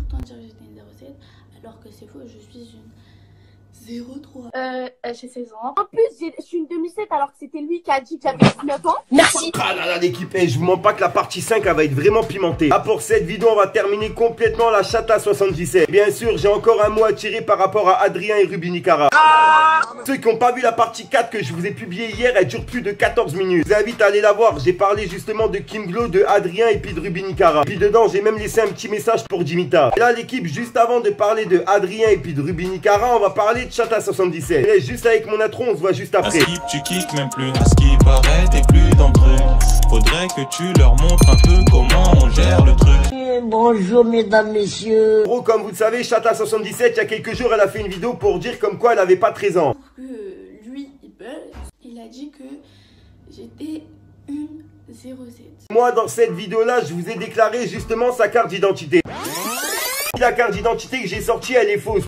le temps dire que j'étais une 07, alors que c'est faux, je suis une 03. J'ai 16 ans. En plus, je suis une 2007 alors que c'était lui qui a dit que j'avais 19 ans. Merci. Ah là là l'équipe, je vous mens pas que la partie 5 elle va être vraiment pimentée. Ah, pour cette vidéo on va terminer complètement la chata 77. Bien sûr j'ai encore un mot à tirer par rapport à Adrien et Ruby Nicara. Ceux qui n'ont pas vu la partie 4 que je vous ai publiée hier, elle dure plus de 14 minutes. Je vous invite à aller la voir. J'ai parlé justement de Kim Glow, de Adrien et puis de Ruby Nicara. Puis dedans j'ai même laissé un petit message pour Dimitar. Et là l'équipe, juste avant de parler de Adrien et puis de Ruby Nicara, on va parler de chata 77. Je laisse juste avec mon intro, on se voit juste après. À skip, tu kicks même plus. À ce qui paraît, t'es plus dans le truc. Faudrait que tu leur montres un peu comment on gère le truc. Bonjour mesdames, messieurs. Gros, comme vous le savez, chata 77, il y a quelques jours, elle a fait une vidéo pour dire comme quoi elle avait pas 13 ans. Pour que lui, il a dit que j'étais une 07. Moi, dans cette vidéo-là, je vous ai déclaré justement sa carte d'identité. La carte d'identité que j'ai sortie, elle est fausse.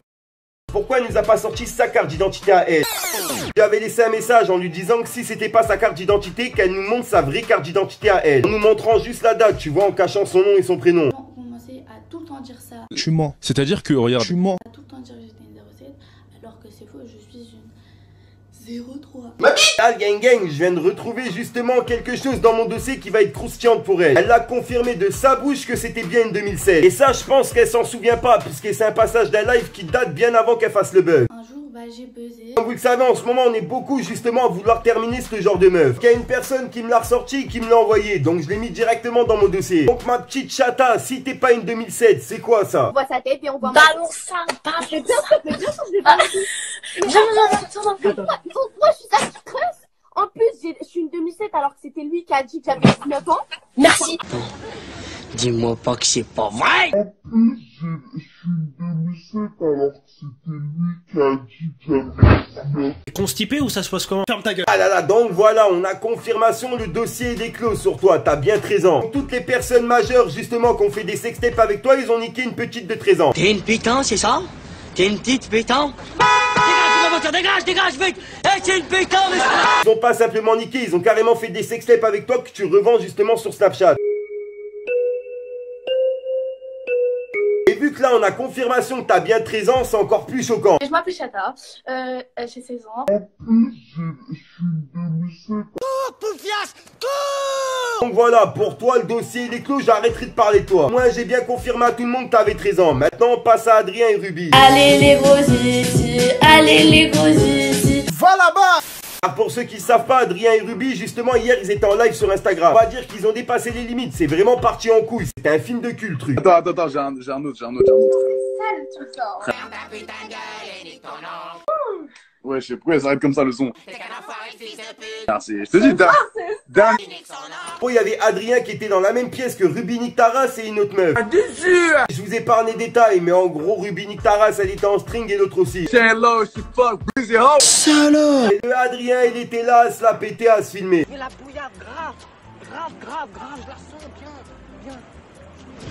Pourquoi elle nous a pas sorti sa carte d'identité à elle? Je lui avais laissé un message en lui disant que si c'était pas sa carte d'identité, qu'elle nous montre sa vraie carte d'identité à elle. En nous montrant juste la date, tu vois, en cachant son nom et son prénom. On commençait à tout le temps dire ça. Tu mens. C'est-à-dire que, regarde, tu mens. À tout le temps dire que j'étais une 07, alors que c'est faux, je suis une 03. Ma bite! Ah, gang gang, je viens de retrouver justement quelque chose dans mon dossier qui va être croustillante pour elle. Elle a confirmé de sa bouche que c'était bien une 2016. Et ça, je pense qu'elle s'en souvient pas, puisque c'est un passage d'un live qui date bien avant qu'elle fasse le buzz. Un jour, j'ai buzzé. Comme vous le savez, en ce moment, on est beaucoup justement à vouloir terminer ce genre de meuf. Il y a une personne qui me l'a ressorti, qui me l'a envoyé, donc je l'ai mis directement dans mon dossier. Donc ma petite chata, si t'es pas une 2007, c'est quoi ça? On voit sa tête et on voit Balance ça, balance ça. Mais bien sûr, je vais balancer. Moi, je suis sa petite creuse. En plus, je suis une 2007 alors que c'était lui qui a dit que j'avais 19 ans. Merci. Dis-moi pas que c'est pas vrai. Constipé ou ça se passe comment? Ferme ta gueule. Ah là là, donc voilà, on a confirmation, le dossier est clos sur toi, t'as bien 13 ans. Donc, toutes les personnes majeures justement qui ont fait des sextapes avec toi, ils ont niqué une petite de 13 ans. T'es une pétan, c'est ça? T'es une petite pétan? Dégage, vite! Hey, c'est une pétan, Ils ont pas simplement niqué, ils ont carrément fait des sextapes avec toi que tu revends justement sur Snapchat. Et vu que là on a confirmation que t'as bien 13 ans, c'est encore plus choquant. Je m'appelle Chata, j'ai 16 ans. Donc voilà, pour toi le dossier il est clos, j'arrêterai de parler de toi. Moi j'ai bien confirmé à tout le monde que t'avais 13 ans. Maintenant on passe à Adrien et Ruby. Allez les gros ici, allez les gros ici. Va là-bas! Ah, pour ceux qui savent pas, Adrien et Ruby, justement, hier, ils étaient en live sur Instagram. On va dire qu'ils ont dépassé les limites. C'est vraiment parti en couille. C'était un film de cul, le truc. Attends, j'ai un autre. Sale, tout ça. Ouais, je sais pourquoi ça arrive comme ça le son. Merci. Je te dis, d'un. Oh, il y avait Adrien qui était dans la même pièce que Ruby Nictaras et une autre meuf. Je vous épargne les détails, mais en gros, Ruby Nictaras, elle était en string et l'autre aussi. Hello, je suis fuck, busy hoe. Salaud! Et le Adrien, il était là à se la péter, à se filmer. Mais la bouillarde, grave, je la sens bien.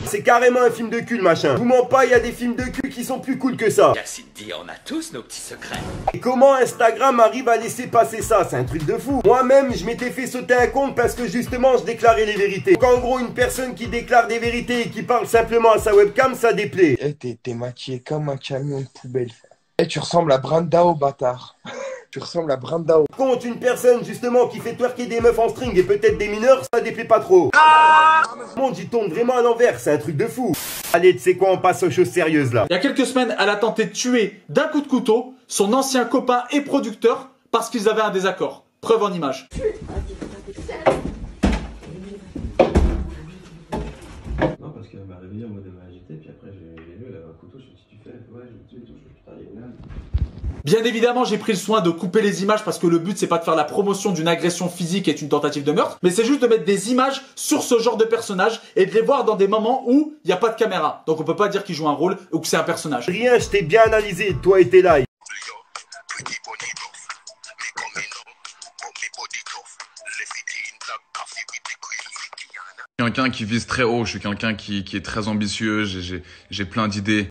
C'est carrément un film de cul, le machin. Je vous mens pas, il y a des films de cul qui sont plus cool que ça. Merci de dire, on a tous nos petits secrets. Et comment Instagram arrive à laisser passer ça? C'est un truc de fou. Moi-même, je m'étais fait sauter un compte parce que justement, je déclarais les vérités. Donc en gros, une personne qui déclare des vérités et qui parle simplement à sa webcam, ça déplaît. Eh, t'es maquillé comme un camion de poubelle. Eh, tu ressembles à Brandao, bâtard. Tu ressembles à Brandao. Contre une personne justement qui fait twerker des meufs en string et peut-être des mineurs, ça déplaît pas trop. Le monde, il tourne vraiment à l'envers, c'est un truc de fou. Allez, tu sais quoi, on passe aux choses sérieuses là. Il y a quelques semaines, elle a tenté de tuer d'un coup de couteau son ancien copain et producteur parce qu'ils avaient un désaccord. Preuve en image. Non, parce qu'elle m'a réveillé en mode elle m'a agité, puis après j'ai vu, elle avait un couteau, je me suis dit, tu fais, ouais, je me suis dit, putain, il est là. Bien évidemment, j'ai pris le soin de couper les images parce que le but c'est pas de faire la promotion d'une agression physique et d'une tentative de meurtre, mais c'est juste de mettre des images sur ce genre de personnage et de les voir dans des moments où il n'y a pas de caméra. Donc on peut pas dire qu'il joue un rôle ou que c'est un personnage. Rien, je t'ai bien analysé, toi et tes lives. Quelqu'un qui vise très haut, je suis quelqu'un qui est très ambitieux, j'ai plein d'idées.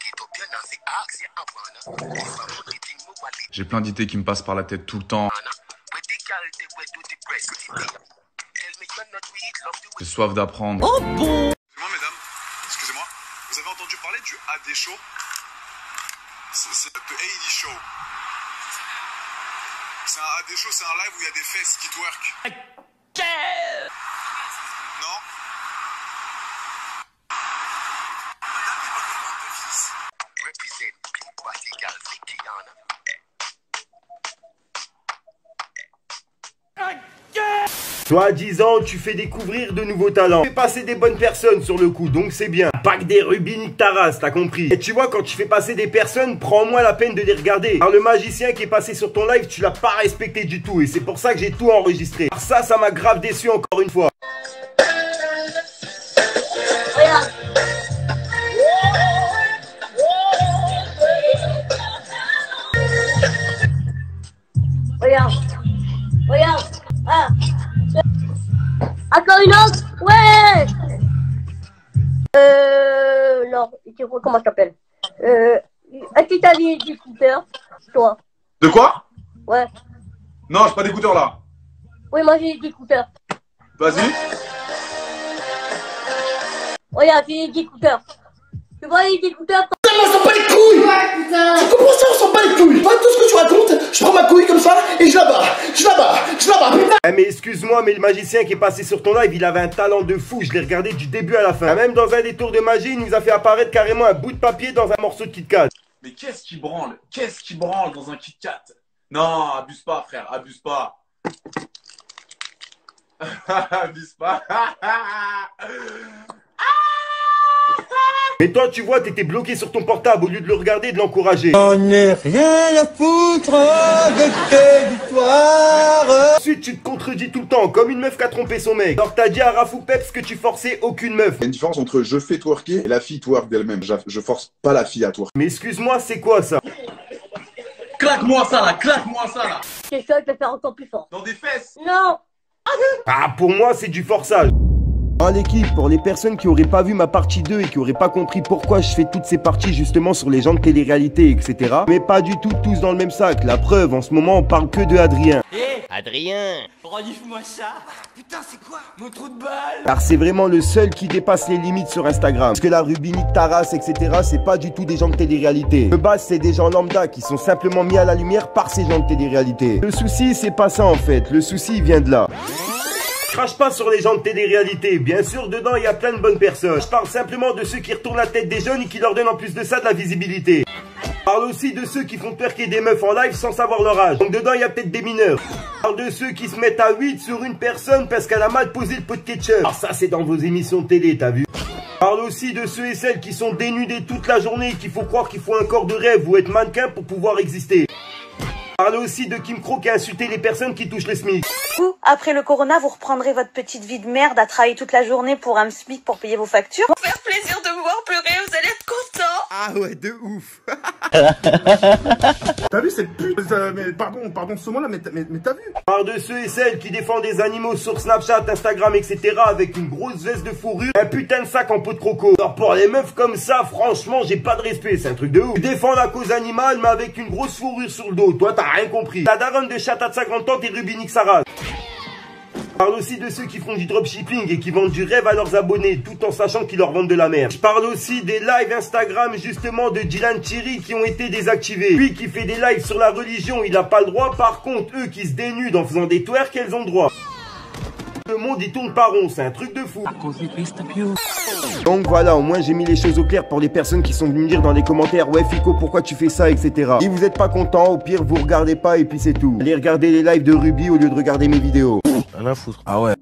J'ai plein d'idées qui me passent par la tête tout le temps. J'ai soif d'apprendre. Oh bon! Excusez-moi, mesdames. Excusez-moi. Vous avez entendu parler du AD Show? C'est The AD Show. C'est un AD Show, c'est un live où il y a des fesses qui twerk. Non? Soi-disant, tu fais découvrir de nouveaux talents. Tu fais passer des bonnes personnes sur le coup, donc c'est bien. Pas que des rubis nique ta race, t'as compris. Et tu vois, quand tu fais passer des personnes, prends moins la peine de les regarder. Car le magicien qui est passé sur ton live, tu l'as pas respecté du tout. Et c'est pour ça que j'ai tout enregistré. Alors ça m'a grave déçu encore une fois. Regarde. Regarde. Regarde. Ah. Encore une autre? Ouais. Non. Comment je t'appelle? À qui t'as mis d'écouteurs? Toi. De quoi? Ouais. Non, j'ai pas d'écouteurs là. Oui, moi j'ai des écouteurs. Vas-y. Regarde, j'ai des écouteurs. Tu vois les écouteurs? On s'en bat les couilles! Ouais, putain! Tu comprends ça? On s'en bat les couilles! Pas tout ce que tu racontes, je prends ma couille comme ça et je la bats, putain! Eh mais excuse-moi, mais le magicien qui est passé sur ton live, il avait un talent de fou, je l'ai regardé du début à la fin. Même dans un des tours de magie, il nous a fait apparaître carrément un bout de papier dans un morceau de Kit Kat. Mais qu'est-ce qui branle? Qu'est-ce qui branle dans un Kit Kat? Non, abuse pas, frère, abuse pas. Abuse pas. Mais toi, tu vois, t'étais bloqué sur ton portable au lieu de le regarder et de l'encourager. On est rien à foutre de tes victoires. Ensuite, tu te contredis tout le temps, comme une meuf qui a trompé son mec. Alors t'as dit à Rafou Peps que tu forçais aucune meuf. Il y a une différence entre je fais twerker et la fille twerk d'elle-même. Je force pas la fille à twerk. Mais excuse-moi, c'est quoi ça? Claque-moi ça là, claque-moi ça là. C'est ça, je vais faire encore plus fort. Dans des fesses. Non! Ah, pour moi, c'est du forçage. Ah l'équipe, pour les personnes qui auraient pas vu ma partie 2 et qui auraient pas compris pourquoi je fais toutes ces parties justement sur les gens de télé-réalité, etc. Mais pas du tout tous dans le même sac. La preuve, en ce moment, on parle que de Adrien. Adrien. Renifle-moi ça. Putain, c'est quoi? Mon trou de balle. Car c'est vraiment le seul qui dépasse les limites sur Instagram. Parce que la Rubinique, Taras, etc. c'est pas du tout des gens de télé-réalité. De base, c'est des gens lambda qui sont simplement mis à la lumière par ces gens de télé-réalité. Le souci, c'est pas ça en fait. Le souci, il vient de là. Je crache pas sur les gens de télé-réalité, bien sûr dedans il y a plein de bonnes personnes. Je parle simplement de ceux qui retournent la tête des jeunes et qui leur donnent en plus de ça de la visibilité. Je parle aussi de ceux qui font twerker des meufs en live sans savoir leur âge. Donc dedans il y a peut-être des mineurs. Je parle de ceux qui se mettent à 8 sur une personne parce qu'elle a mal posé le pot de ketchup. Alors ça c'est dans vos émissions de télé, t'as vu? Je parle aussi de ceux et celles qui sont dénudés toute la journée et qu'il faut croire qu'il faut un corps de rêve ou être mannequin pour pouvoir exister. Je parle aussi de Kim Crow qui a insulté les personnes qui touchent le SMIC. Vous, après le corona, vous reprendrez votre petite vie de merde à travailler toute la journée pour un SMIC pour payer vos factures. Pour faire plaisir de vous voir pleurer, vous allez être contents. Ah ouais, de ouf. T'as vu cette pute? Mais pardon ce mot là, mais t'as vu? Par de ceux et celles qui défendent des animaux sur Snapchat, Instagram, etc. avec une grosse veste de fourrure, un putain de sac en peau de croco. Alors pour les meufs comme ça, franchement, j'ai pas de respect, c'est un truc de ouf. Tu défends la cause animale, mais avec une grosse fourrure sur le dos. Toi, t'as rien compris. La daronne de chata de sa grande-tante et Rubinique Sarah. Je parle aussi de ceux qui font du dropshipping et qui vendent du rêve à leurs abonnés tout en sachant qu'ils leur vendent de la merde. Je parle aussi des lives Instagram justement de Dylan Thierry qui ont été désactivés. Lui qui fait des lives sur la religion, il a pas le droit. Par contre, eux qui se dénudent en faisant des twerks, elles ont le droit. Le monde il tourne pas rond, c'est un truc de fou. Donc voilà, au moins j'ai mis les choses au clair pour les personnes qui sont venues me dire dans les commentaires: ouais Fico, pourquoi tu fais ça, etc. Si vous êtes pas content, au pire vous regardez pas et puis c'est tout. Allez regarder les lives de Ruby au lieu de regarder mes vidéos. Rien à foutre. Ah ouais.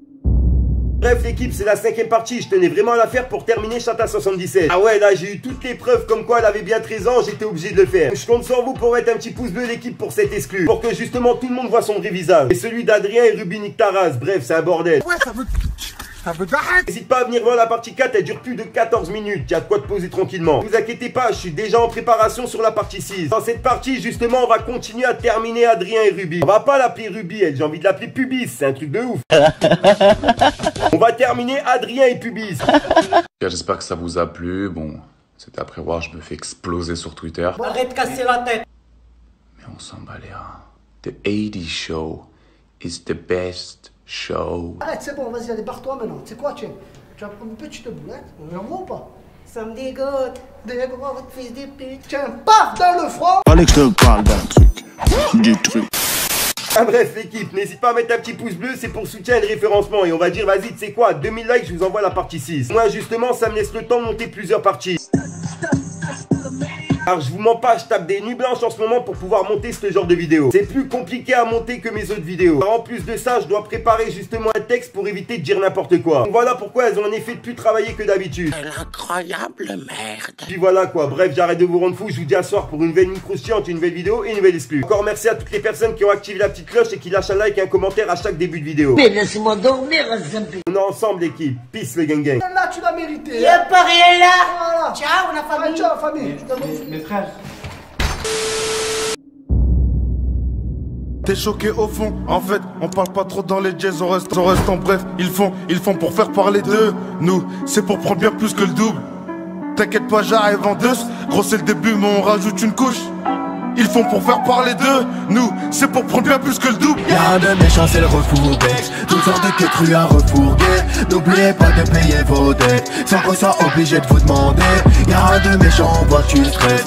Bref l'équipe, c'est la 5ème partie, je tenais vraiment à la faire pour terminer Chata 77. Ah ouais, là j'ai eu toutes les preuves comme quoi elle avait bien 13 ans, j'étais obligé de le faire. Je compte sur vous pour mettre un petit pouce bleu l'équipe pour cette exclue, pour que justement tout le monde voit son vrai visage. Et celui d'Adrien et Rubinique Taras, bref c'est un bordel. Ouais, ça veut d'arrêt. N'hésite pas à venir voir la partie 4, elle dure plus de 14 minutes, y'a de quoi te poser tranquillement. Ne vous inquiétez pas, je suis déjà en préparation sur la partie 6. Dans cette partie justement, on va continuer à terminer Adrien et Ruby. On va pas l'appeler Ruby, elle, j'ai envie de l'appeler Pubis, c'est un truc de ouf. On va terminer Adrien et Pubis. J'espère que ça vous a plu. Bon, c'était à prévoir, je me fais exploser sur Twitter. Arrête de casser la tête. Mais on s'en bat les reins. The 80 Show is the best show. Arrête, c'est bon, vas-y, allez, barre-toi maintenant. Tu sais quoi, tu vas prendre une petite boulette, on en voit ou pas? Ça me dégoûte. Dégoûte, fils de pute. Tiens, paf, dans le front. Fallait que je te parle d'un truc. Du truc. Ah bref l'équipe, n'hésite pas à mettre un petit pouce bleu, c'est pour soutien et le référencement. Et on va dire vas-y, tu sais quoi, 2000 likes, je vous envoie la partie 6. Moi justement, ça me laisse le temps de monter plusieurs parties. Alors je vous mens pas, je tape des nuits blanches en ce moment pour pouvoir monter ce genre de vidéo. C'est plus compliqué à monter que mes autres vidéos. Alors, en plus de ça, je dois préparer justement un texte pour éviter de dire n'importe quoi. Donc voilà pourquoi elles ont en effet plus travaillé que d'habitude. Quelle incroyable merde. Puis voilà quoi, bref, j'arrête de vous rendre fou, je vous dis à soir pour une nouvelle mine croustillante, une nouvelle vidéo et une nouvelle exclue. Encore merci à toutes les personnes qui ont activé la petite cloche et qui lâchent un like et un commentaire à chaque début de vidéo. Mais laissez-moi dormir, On est ensemble l'équipe, peace le gang gang. Là, tu l'as mérité. Y'a pas rien là. Voilà. Ciao la famille. Allez, ciao, famille. Mes frères. T'es choqué au fond, en fait, on parle pas trop dans les jazz, on reste en bref, ils font pour faire parler d'eux. Nous, c'est pour prendre bien plus que le double. T'inquiète pas, j'arrive en deux, gros c'est le début, mais on rajoute une couche. Ils font pour faire parler d'eux, nous, c'est pour prendre bien plus que le double. Y'a un de méchant, c'est le refourbé. Toutes sortes de queues crues à refourguer. N'oubliez pas de payer vos dettes, sans qu'on soit obligé de vous demander. Y'a un de méchant, on voit que tu stresses.